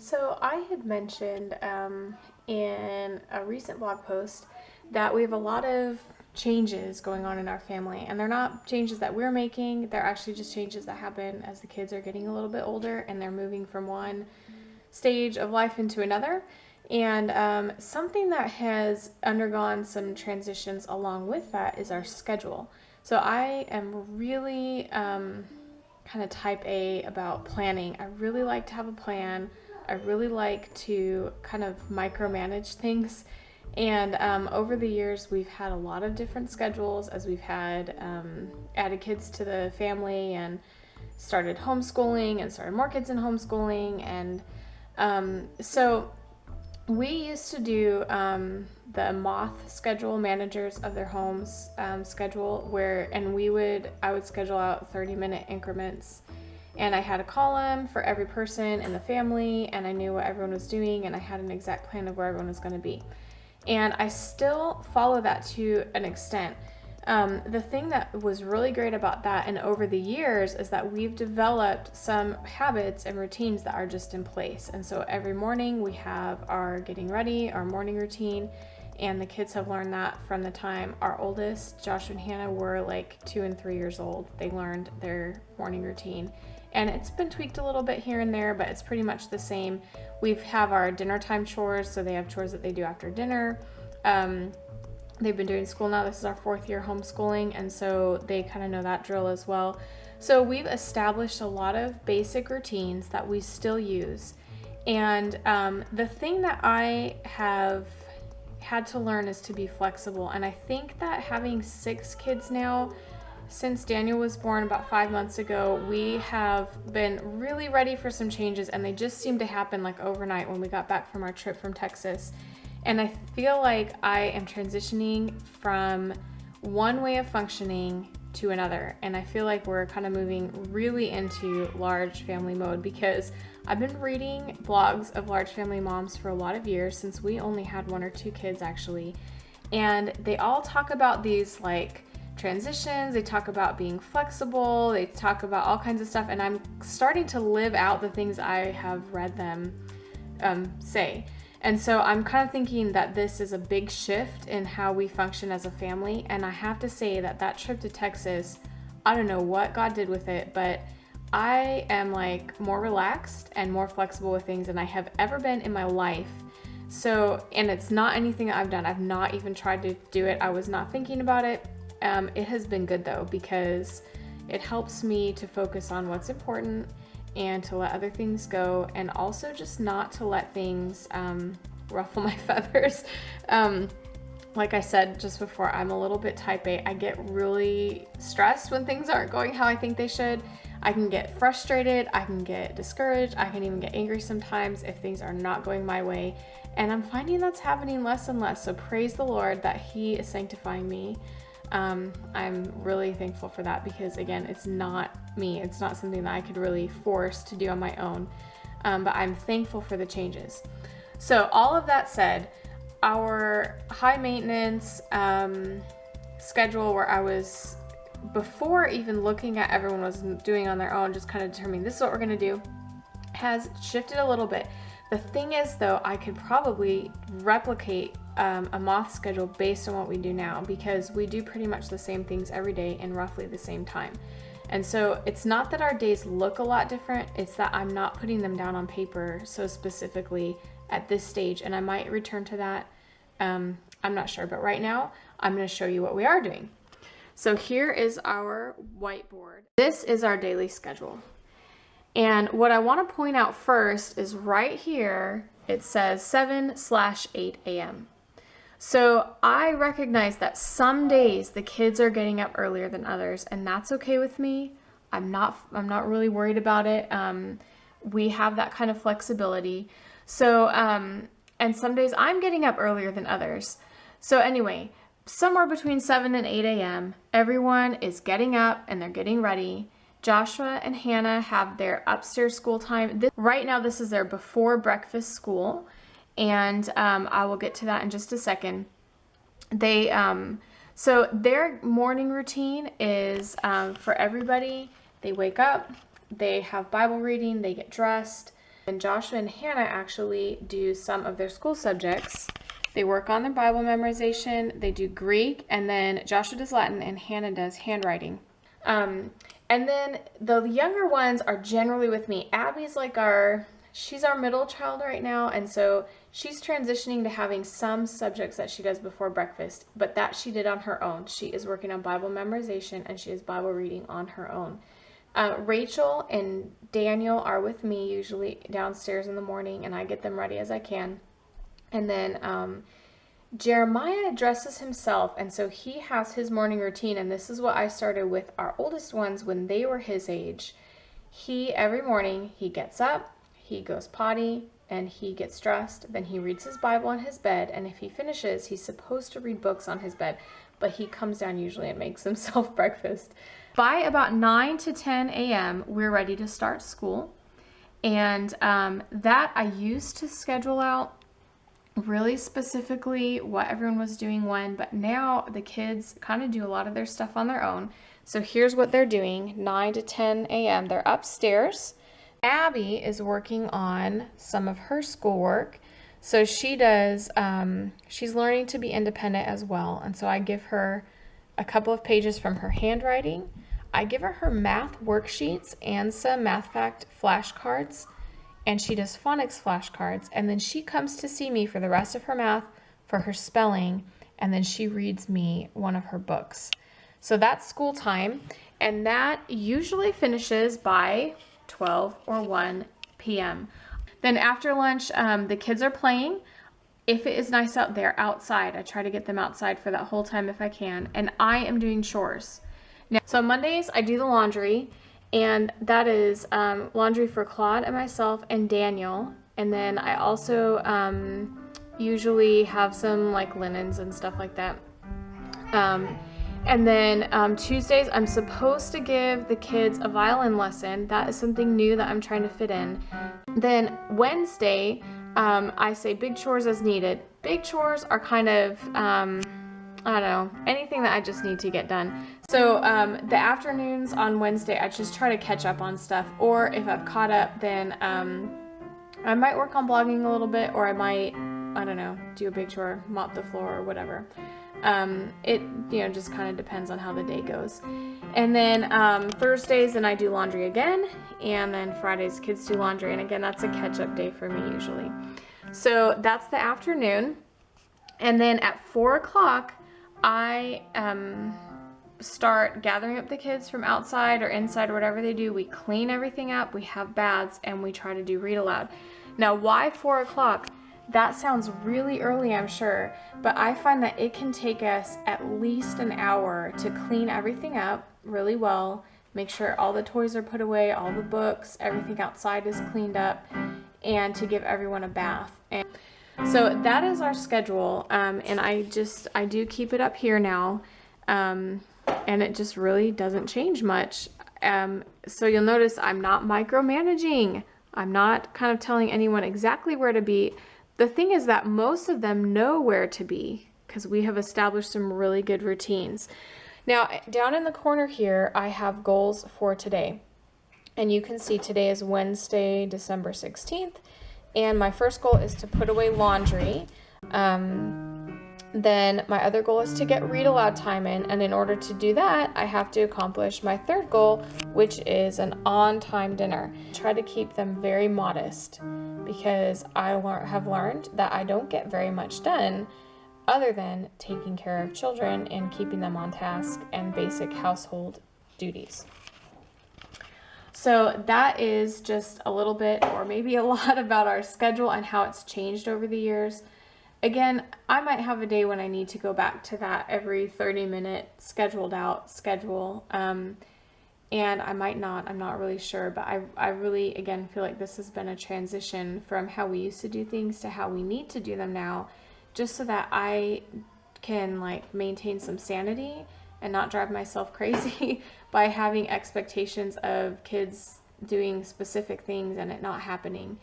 So I had mentioned in a recent blog post that we have a lot of changes going on in our family, and they're not changes that we're making. They're actually just changes that happen as the kids are getting a little bit older and they're moving from one stage of life into another. And something that has undergone some transitions along with that is our schedule. So I am really kind of type A about planning. I really like to have a plan. I really like to kind of micromanage things. And over the years, we've had a lot of different schedules as we've had added kids to the family and started homeschooling and started more kids in homeschooling. And so we used to do the moth schedule, managers of their homes schedule, I would schedule out 30-minute increments, and I had a column for every person in the family, and I knew what everyone was doing, and I had an exact plan of where everyone was going to be. And I still follow that to an extent. The thing that was really great about that and over the years is that we've developed some habits and routines that are just in place. And so every morning we have our getting ready, our morning routine, and the kids have learned that from the time our oldest, Joshua and Hannah, were like 2 and 3 years old. They learned their morning routine. And it's been tweaked a little bit here and there, but it's pretty much the same. We have our dinner time chores, so they have chores that they do after dinner. They've been doing school now. This is our 4th year homeschooling, and so they kind of know that drill as well. So we've established a lot of basic routines that we still use. And the thing that I have had to learn is to be flexible. And I think that having 6 kids now, since Daniel was born about 5 months ago, we have been really ready for some changes, and they just seemed to happen like overnight when we got back from our trip from Texas. And I feel like I am transitioning from one way of functioning to another. And I feel like we're kind of moving really into large family mode because I've been reading blogs of large family moms for a lot of years, since we only had 1 or 2 kids actually. And they all talk about these like transitions, they talk about being flexible, they talk about all kinds of stuff. And I'm starting to live out the things I have read them say. And so I'm kind of thinking that this is a big shift in how we function as a family. And I have to say that that trip to Texas, I don't know what God did with it, but I am like more relaxed and more flexible with things than I have ever been in my life. So, and it's not anything that I've done. I've not even tried to do it. I was not thinking about it. It has been good though, because it helps me to focus on what's important and to let other things go, and also just not to let things ruffle my feathers. Like I said just before, I'm a little bit type A. I get really stressed when things aren't going how I think they should. I can get frustrated, I can get discouraged, I can even get angry sometimes if things are not going my way. And I'm finding that's happening less and less. So praise the Lord that He is sanctifying me. I'm really thankful for that, because again, it's not me. It's not something that I could really force to do on my own. But I'm thankful for the changes. So all of that said, our high maintenance schedule, where I was, before even looking at everyone was doing on their own, just kind of determining this is what we're going to do, has shifted a little bit. The thing is though, I could probably replicate a moth schedule based on what we do now, because we do pretty much the same things every day in roughly the same time. And so it's not that our days look a lot different, it's that I'm not putting them down on paper so specifically at this stage, and I might return to that. I'm not sure, but right now I'm going to show you what we are doing. So here is our whiteboard. This is our daily schedule. And what I want to point out first is right here, it says 7/8 a.m. So I recognize that some days the kids are getting up earlier than others, and that's okay with me. I'm not really worried about it. We have that kind of flexibility. So, and some days I'm getting up earlier than others. So anyway, somewhere between 7 and 8 a.m., everyone is getting up and they're getting ready. Joshua and Hannah have their upstairs school time. Right now, this is their before breakfast school, and I will get to that in just a second. So their morning routine is for everybody. They wake up, they have Bible reading, they get dressed, And Joshua and Hannah actually do some of their school subjects. They work on their Bible memorization, they do Greek, and then Joshua does Latin and Hannah does handwriting. And then the younger ones are generally with me. Abby's like she's our middle child right now, and so she's transitioning to having some subjects that she does before breakfast, but that she did on her own. She is working on Bible memorization and she is Bible reading on her own. Rachel and Daniel are with me usually downstairs in the morning, and I get them ready as I can. And then Jeremiah dresses himself, and so he has his morning routine, and this is what I started with our oldest ones when they were his age. Every morning, he gets up, he goes potty, and he gets dressed, then he reads his Bible on his bed, and if he finishes, he's supposed to read books on his bed, but he comes down usually and makes himself breakfast. By about 9 to 10 a.m., we're ready to start school, and that I used to schedule out really specifically what everyone was doing when, but now the kids kind of do a lot of their stuff on their own. So here's what they're doing, 9 to 10 a.m. They're upstairs. Abby is working on some of her schoolwork. So she does, she's learning to be independent as well. And so I give her a couple of pages from her handwriting. I give her math worksheets and some math fact flashcards. And she does phonics flashcards, and then she comes to see me for the rest of her math, for her spelling, and then she reads me one of her books. So that's school time, and that usually finishes by 12 or 1 p.m. Then after lunch, the kids are playing. If it is nice out there, outside, I try to get them outside for that whole time if I can, and I am doing chores. Now, so Mondays, I do the laundry. And that is laundry for Claude and myself and Daniel. And then I also usually have some like linens and stuff like that. And then Tuesdays, I'm supposed to give the kids a violin lesson. That is something new that I'm trying to fit in. Then Wednesday, I say big chores as needed. Big chores are kind of, I don't know, anything that I just need to get done. So the afternoons on Wednesday, I just try to catch up on stuff. Or if I've caught up, then I might work on blogging a little bit, or I might, I don't know, do a big chore, mop the floor or whatever. It, just kind of depends on how the day goes. And then Thursdays, then I do laundry again. And then Fridays, kids do laundry. And again, that's a catch-up day for me usually. So that's the afternoon. And then at 4 o'clock, I start gathering up the kids from outside or inside or whatever they do. We clean everything up, we have baths, and we try to do read aloud. Now, why 4 o'clock? That sounds really early, I'm sure, but I find that it can take us at least an hour to clean everything up really well, make sure all the toys are put away, all the books, everything outside is cleaned up, and to give everyone a bath. And so that is our schedule, and I do keep it up here now, and it just really doesn't change much. So you'll notice I'm not micromanaging. I'm not kind of telling anyone exactly where to be. The thing is that most of them know where to be because we have established some really good routines. Now, down in the corner here, I have goals for today. And you can see today is Wednesday, December 16th. And my first goal is to put away laundry. Then my other goal is to get read aloud time in. And in order to do that, I have to accomplish my third goal, which is an on-time dinner. Try to keep them very modest because I have learned that I don't get very much done other than taking care of children and keeping them on task and basic household duties. So that is just a little bit or maybe a lot about our schedule and how it's changed over the years. Again, I might have a day when I need to go back to that every 30-minute scheduled out schedule, and I might not. I'm not really sure, but I really, again, feel like this has been a transition from how we used to do things to how we need to do them now, just so that I can maintain some sanity and not drive myself crazy by having expectations of kids doing specific things and it not happening.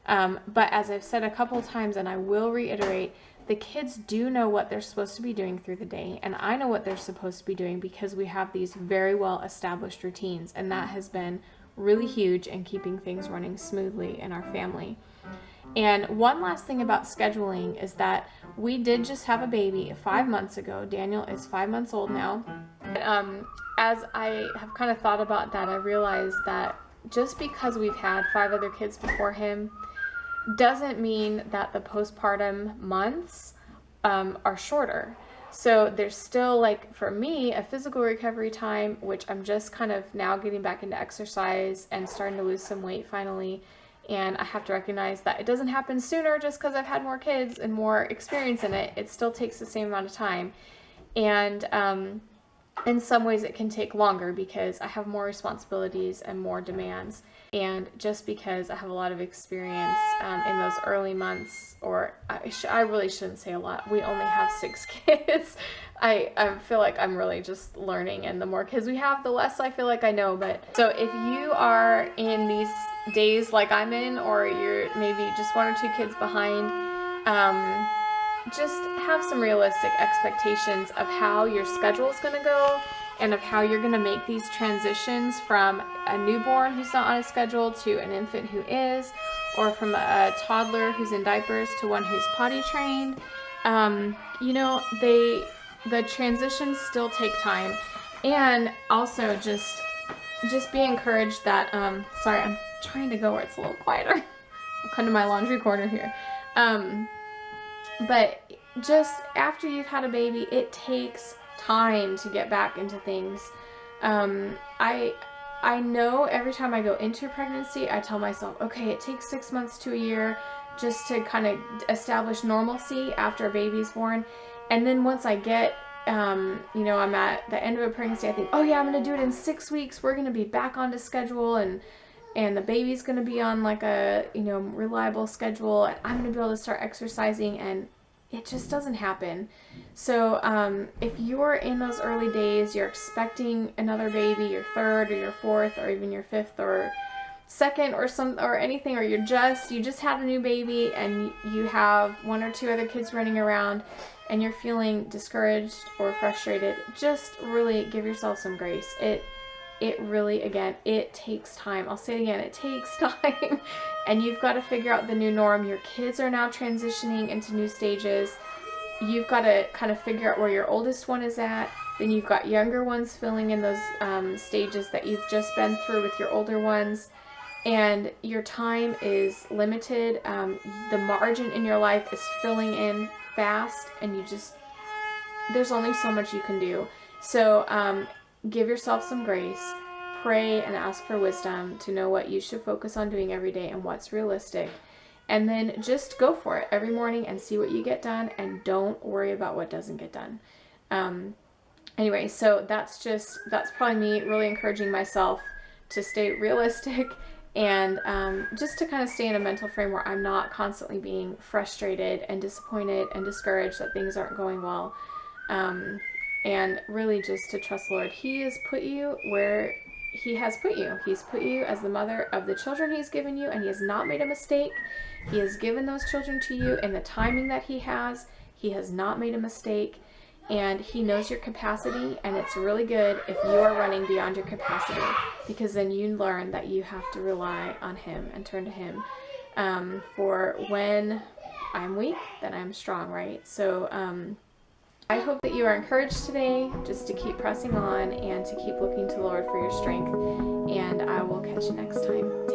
But as I've said a couple times, and I will reiterate, the kids do know what they're supposed to be doing through the day, and I know what they're supposed to be doing because we have these very well established routines, and that has been really huge in keeping things running smoothly in our family. And one last thing about scheduling is that we did just have a baby 5 months ago. Daniel is 5 months old now. As I have kind of thought about that, I realized that just because we've had 5 other kids before him doesn't mean that the postpartum months are shorter. So there's still, like, for me, a physical recovery time, which I'm just kind of now getting back into exercise and starting to lose some weight finally. And I have to recognize that it doesn't happen sooner just because I've had more kids and more experience in it. It still takes the same amount of time. And in some ways it can take longer because I have more responsibilities and more demands. And just because I have a lot of experience in those early months, or I really shouldn't say a lot. We only have 6 kids. I feel like I'm really just learning, and the more kids we have, the less I feel like I know. But so if you are in these days like I'm in, or you're maybe just 1 or 2 kids behind, just have some realistic expectations of how your schedule is going to go and of how you're going to make these transitions from a newborn who's not on a schedule to an infant who is, or from a toddler who's in diapers to one who's potty trained. You know, the transitions still take time. And also just be encouraged that, sorry, I'm trying to go where it's a little quieter. I'll come to my laundry corner here. But just after you've had a baby, it takes time to get back into things. I know every time I go into pregnancy, I tell myself, okay, it takes 6 months to a year just to kind of establish normalcy after a baby's born. And then once I get, you know, I'm at the end of a pregnancy, I think, oh yeah, I'm going to do it in 6 weeks. We're going to be back onto schedule, and the baby's going to be on like a, you know, reliable schedule, and I'm going to be able to start exercising, and it just doesn't happen. So if you're in those early days, you're expecting another baby, your 3rd or your 4th or even your 5th or 2nd or anything, or you just had a new baby and you have 1 or 2 other kids running around and you're feeling discouraged or frustrated, just really give yourself some grace. It really, again, it takes time. I'll say it again, it takes time. And you've got to figure out the new norm. Your kids are now transitioning into new stages. You've got to kind of figure out where your oldest one is at. Then you've got younger ones filling in those stages that you've just been through with your older ones. And your time is limited. The margin in your life is filling in fast, and there's only so much you can do. So give yourself some grace, pray and ask for wisdom to know what you should focus on doing every day and what's realistic. And then just go for it every morning and see what you get done, and don't worry about what doesn't get done. Anyway, so that's probably me really encouraging myself to stay realistic and just to kind of stay in a mental frame where I'm not constantly being frustrated and disappointed and discouraged that things aren't going well. And really just to trust the Lord. He has put you where He has put you. He's put you as the mother of the children He's given you, and He has not made a mistake. He has given those children to you in the timing that He has. He has not made a mistake, and He knows your capacity, and it's really good if you are running beyond your capacity, because then you learn that you have to rely on Him and turn to Him. For when I'm weak, then I'm strong, right? So I hope that you are encouraged today just to keep pressing on and to keep looking to the Lord for your strength, and I will catch you next time.